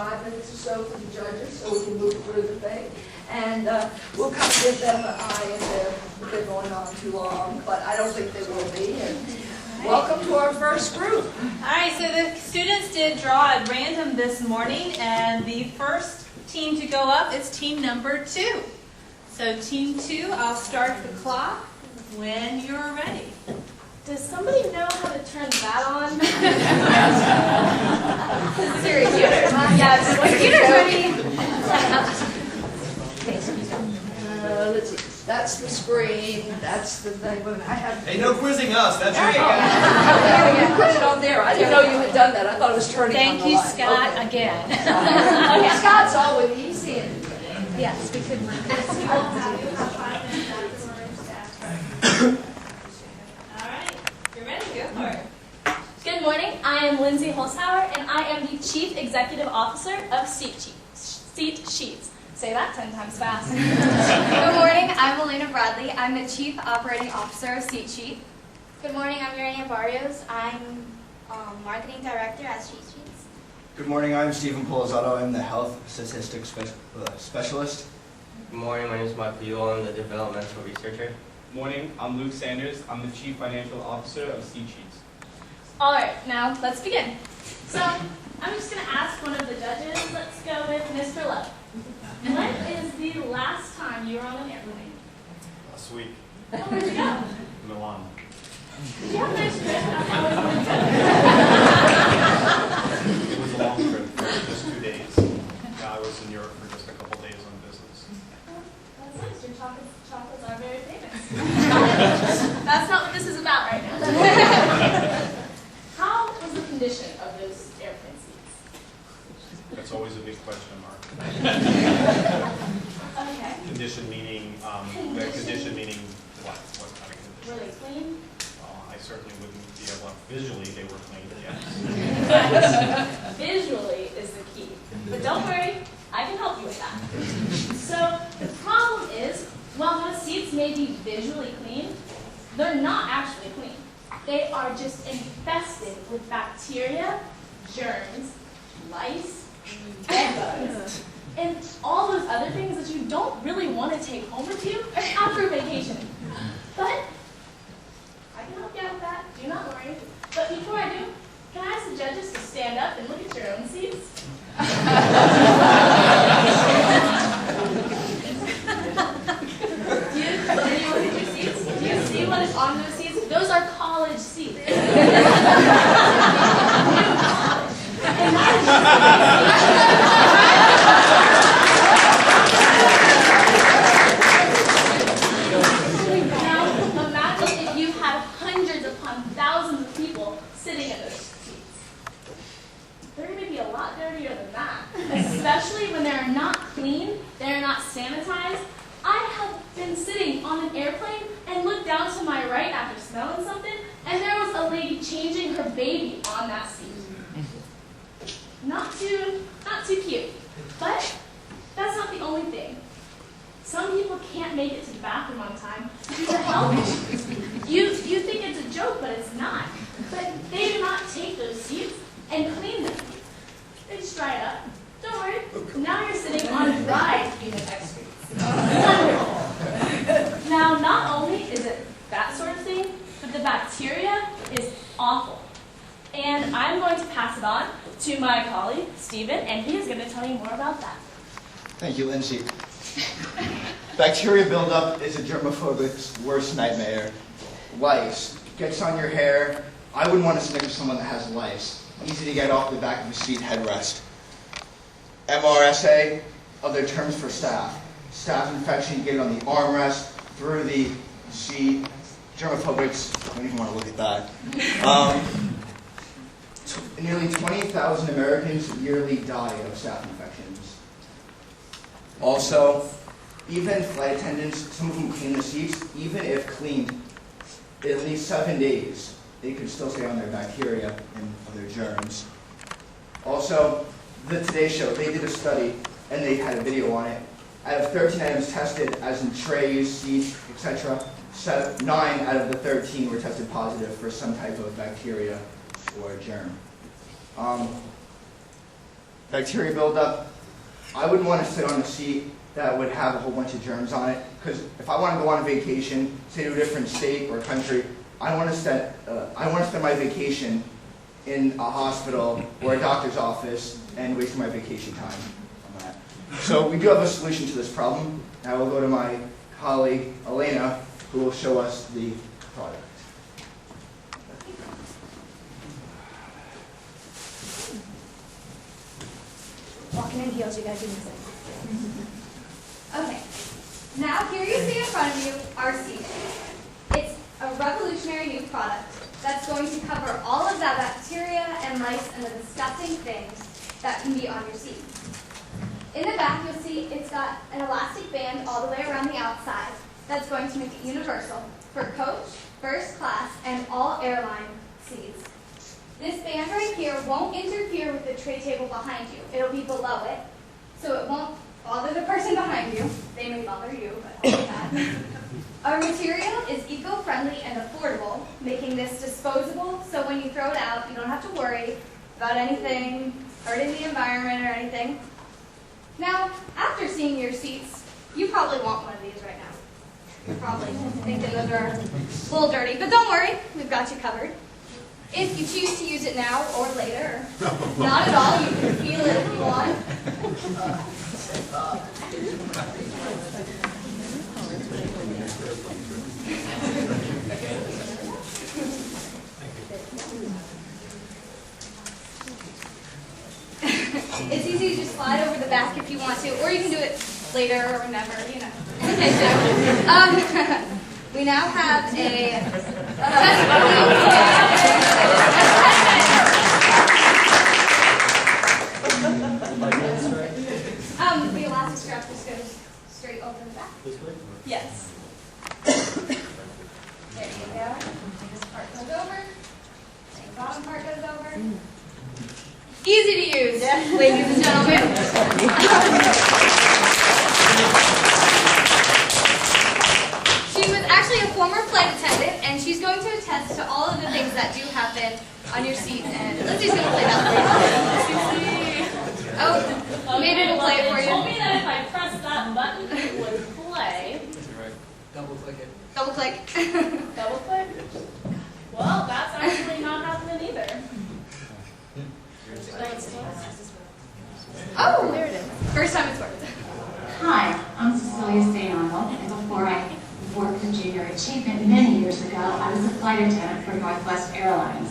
5 minutes or so for the judges so we can move through the thing. And we'll kind of give them an eye if they're going on too long, but I don't think they will be. And welcome to our first group. All right, so the students did draw at random this morning, and the first team to go up is team number 2. So team 2, I'll start the clock when you're ready. Does somebody know how to turn that on? Seriously. Yeah, the computer's ready. Let's see. That's the screen. That's the thing. I have. Hey, no quizzing us. That's right. You put it on there. I didn't know you had done that. I thought it was turning on Thank the you, light. Scott, Okay. again. Okay. Scott's always easy. Yes, we could. All right, you're ready. Go for it. Good morning. I am Lindsay Holzhauer, and I am the Chief Executive Officer of Seat Sheets. Say that 10 times fast. Good morning, I'm Elena Bradley. I'm the Chief Operating Officer of Seat Sheet. Good morning, I'm Urania Barrios. I'm Marketing Director at Seat Sheets. Good morning, I'm Stephen Polizzato. I'm the Health Statistics Specialist. Good morning, my name is Michael Yule. I'm the Developmental Researcher. Good morning, I'm Luke Sanders. I'm the Chief Financial Officer of Seat Sheets. All right, now let's begin. So I'm just going to ask one of the judges. Let's go with Mr. Love. When is the last time you were on an airplane? Last week, Oh, where'd you go? Milan. Did you have a nice trip? How was It was a long trip for just 2 days. I was in Europe for just a couple days on business. That's nice. Your chocolates are very famous. That's not what this is about right now. How was the condition of those airplane seats? That's always a big question mark. Okay. Condition meaning, condition meaning what? What kind of condition? Were they clean? I certainly wouldn't be able to, visually they were clean, yes. Visually is the key. But don't worry, I can help you with that. So the problem is, while those seats may be visually clean, they're not actually clean. They are just infested with bacteria, germs, lice, bedbugs, and all those other things that you don't really want to take home with you after vacationing. But I can help you out with that, do not worry. But before I do, can I ask the judges to stand up and look at your own seats? Do you look at your seats? Do you see what is on those seats? Those are college seats. And now, imagine if you had hundreds upon thousands of people sitting in those seats. They're going to be a lot dirtier than that, especially when they're not clean, they're not sanitized. I have been sitting on an airplane and looked down to my right after smelling something, and there was a lady changing her baby on that seat. Not too cute, but that's not the only thing. Some people can't make it to the bathroom on time due to health issues. You think it's a joke, but it's not. But they do not take those seats and clean them. They just dry it up. Don't worry. Now you're sitting on dry peanut excrete. Wonderful. Now, not only is it that sort of thing, but the bacteria is awful. And I'm going to pass it on to my colleague, Stephen, and he is going to tell you more about that. Thank you, Lindsay. Bacteria buildup is a germophobic's worst nightmare. Lice gets on your hair. I wouldn't want to sit next to someone that has lice. Easy to get off the back of the seat headrest. MRSA, other terms for staph. Staph infection, you get it on the armrest, through the seat. Germophobics, I don't even want to look at that. Nearly 20,000 Americans yearly die of staph infections. Also, even flight attendants, some of them clean the seats, even if cleaned at least 7 days, they could still stay on their bacteria and other germs. Also, the Today Show, they did a study, and they had a video on it. Out of 13 items tested, as in trays, seats, etc., 9 out of the 13 were tested positive for some type of bacteria or germ. bacteria buildup. I wouldn't want to sit on a seat that would have a whole bunch of germs on it, because if I want to go on a vacation, say to a different state or country, I want to spend my vacation in a hospital or a doctor's office and wasting my vacation time on that. So we do have a solution to this problem. I will go to my colleague Elena, who will show us the product. Walking in heels, you gotta do this. Okay. Now here you see in front of you our seat. It's a revolutionary new product that's going to cover all of that bacteria and lice and the disgusting things that can be on your seat. In the back, you'll see it's got an elastic band all the way around the outside that's going to make it universal for coach, first class, and all airline seats. This band right here won't interfere with the tray table behind you. It'll be below it, so it won't bother the person behind you. They may bother you, but not that. Our material is eco-friendly and affordable, making this disposable, so when you throw it out, you don't have to worry about anything hurting the environment or anything. Now, after seeing your seats, you probably want one of these right now. You're probably thinking those are a little dirty, but don't worry, we've got you covered. If you choose to use it now or later, not at all, you can feel it if you want. It's easy to just slide over the back if you want to, or you can do it later or never, you know. Okay, so we now have the elastic strap just goes straight over the back. This way? Yes. There you go. This part goes over. The bottom part goes over. Easy to use, ladies and gentlemen. She was actually a former flight attendant, and she's going to attest to all of the things that do happen on your seat. And Lizzie's going to play that for you. Oh, maybe it'll play it for They told me you. that if I pressed that button, it would play. Double click it. Double click. Double click. Well, that's actually not happening either. Oh, there it is. First time it's worked. Hi, I'm Cecilia St. Arnold, and before I worked in Junior Achievement many years ago, I was a flight attendant for Northwest Airlines.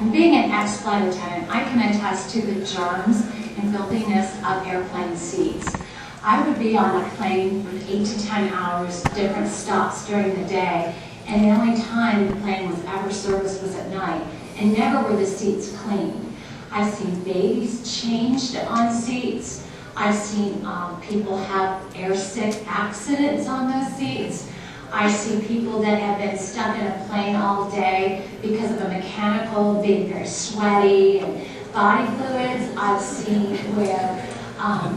And being an ex-flight attendant, I can attest to the germs and filthiness of airplane seats. I would be on a plane for 8 to 10 hours, different stops during the day, and the only time the plane was ever serviced was at night, and never were the seats cleaned. I've seen babies changed on seats. I've seen people have air-sick accidents on those seats. I see people that have been stuck in a plane all day because of a mechanical, being very sweaty and body fluids. I've seen where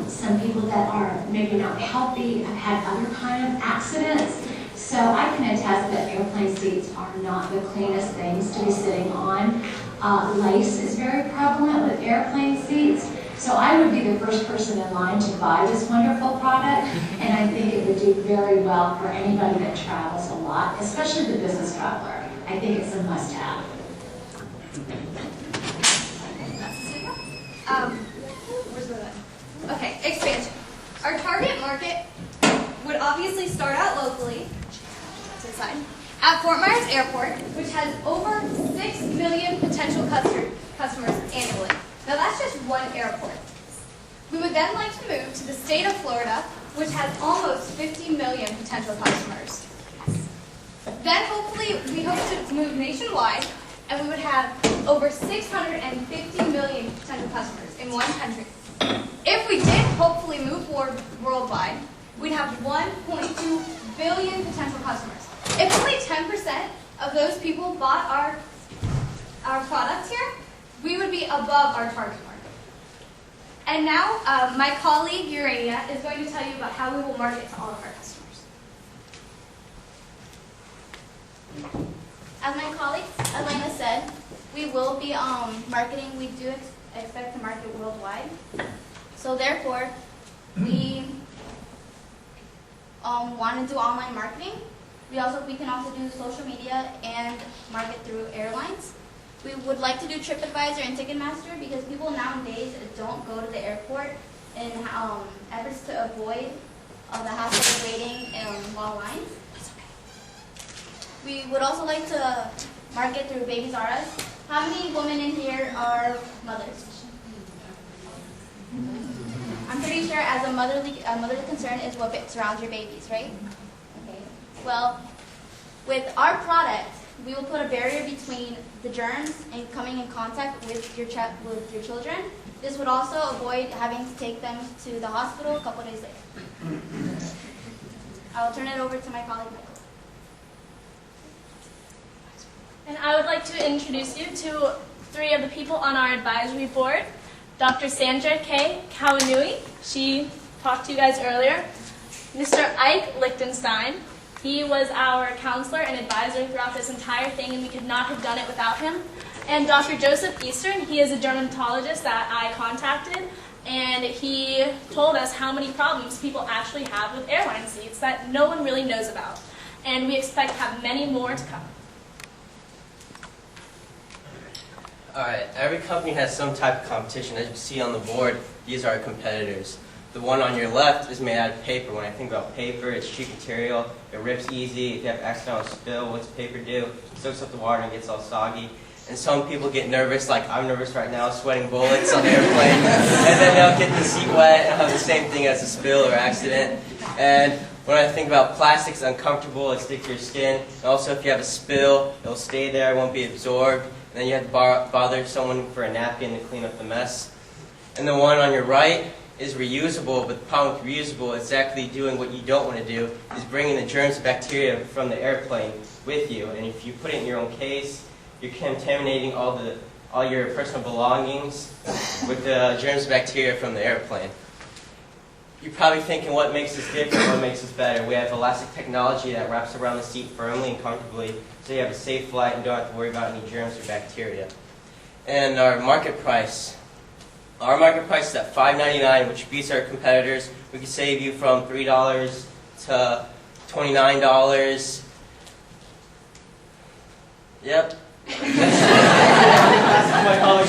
some people that are maybe not healthy have had other kind of accidents. So I can attest that airplane seats are not the cleanest things to be sitting on. Lice is very prevalent with airplane seats. So I would be the first person in line to buy this wonderful product, and I think it would do very well for anybody that travels a lot, especially the business traveler. I think it's a must-have. Where's the button? Okay, expansion. Our target market would obviously start out locally, to the side, at Fort Myers Airport, which has over 6 million potential customers annually. Now that's just one airport. We would then like to move to the state of Florida, which has almost 50 million potential customers. Then hopefully we hope to move nationwide, and we would have over 650 million potential customers in one country. If we did hopefully move forward worldwide, we'd have 1.2 billion potential customers. If only 10% of those people bought our products here, we would be above our target market. And now, my colleague, Urania, is going to tell you about how we will market to all of our customers. As my colleague Elena said, we will be marketing. We do expect to market worldwide. So therefore, we want to do online marketing. We can also do social media and market through airlines. We would like to do TripAdvisor and Ticketmaster because people nowadays don't go to the airport in efforts to avoid the hassle of waiting in long lines. We would also like to market through Babies R Us. How many women in here are mothers? I'm pretty sure as a motherly concern is what surrounds your babies, right? Okay. Well, with our product, we will put a barrier between the germs and coming in contact with your children. This would also avoid having to take them to the hospital a couple days later. I will turn it over to my colleague, Michael. And I would like to introduce you to 3 of the people on our advisory board. Dr. Sandra K. Kawanui, she talked to you guys earlier. Mr. Ike Lichtenstein, he was our counselor and advisor throughout this entire thing, and we could not have done it without him. And Dr. Joseph Eastern, he is a dermatologist that I contacted, and he told us how many problems people actually have with airline seats that no one really knows about. And we expect to have many more to come. Alright, every company has some type of competition. As you see on the board, these are our competitors. The one on your left is made out of paper. When I think about paper, it's cheap material, it rips easy. If you have accidental spill, what's paper do? It soaks up the water and gets all soggy. And some people get nervous, like I'm nervous right now, sweating bullets on the airplane. And then they'll get the seat wet and have the same thing as a spill or accident. And when I think about plastic, it's uncomfortable, it sticks to your skin. And also if you have a spill, it'll stay there, it won't be absorbed. And then you have to bother someone for a napkin to clean up the mess. And the one on your right is reusable, but the problem with reusable is actually doing what you don't want to do, is bringing the germs and bacteria from the airplane with you. And if you put it in your own case, you're contaminating all your personal belongings with the germs and bacteria from the airplane. You're probably thinking what makes us different, what makes us better. We have elastic technology that wraps around the seat firmly and comfortably, so you have a safe flight and don't have to worry about any germs or bacteria. And our market price. Our market price is at $5.99, which beats our competitors. We can save you from $3 to $29. Yep. That's my college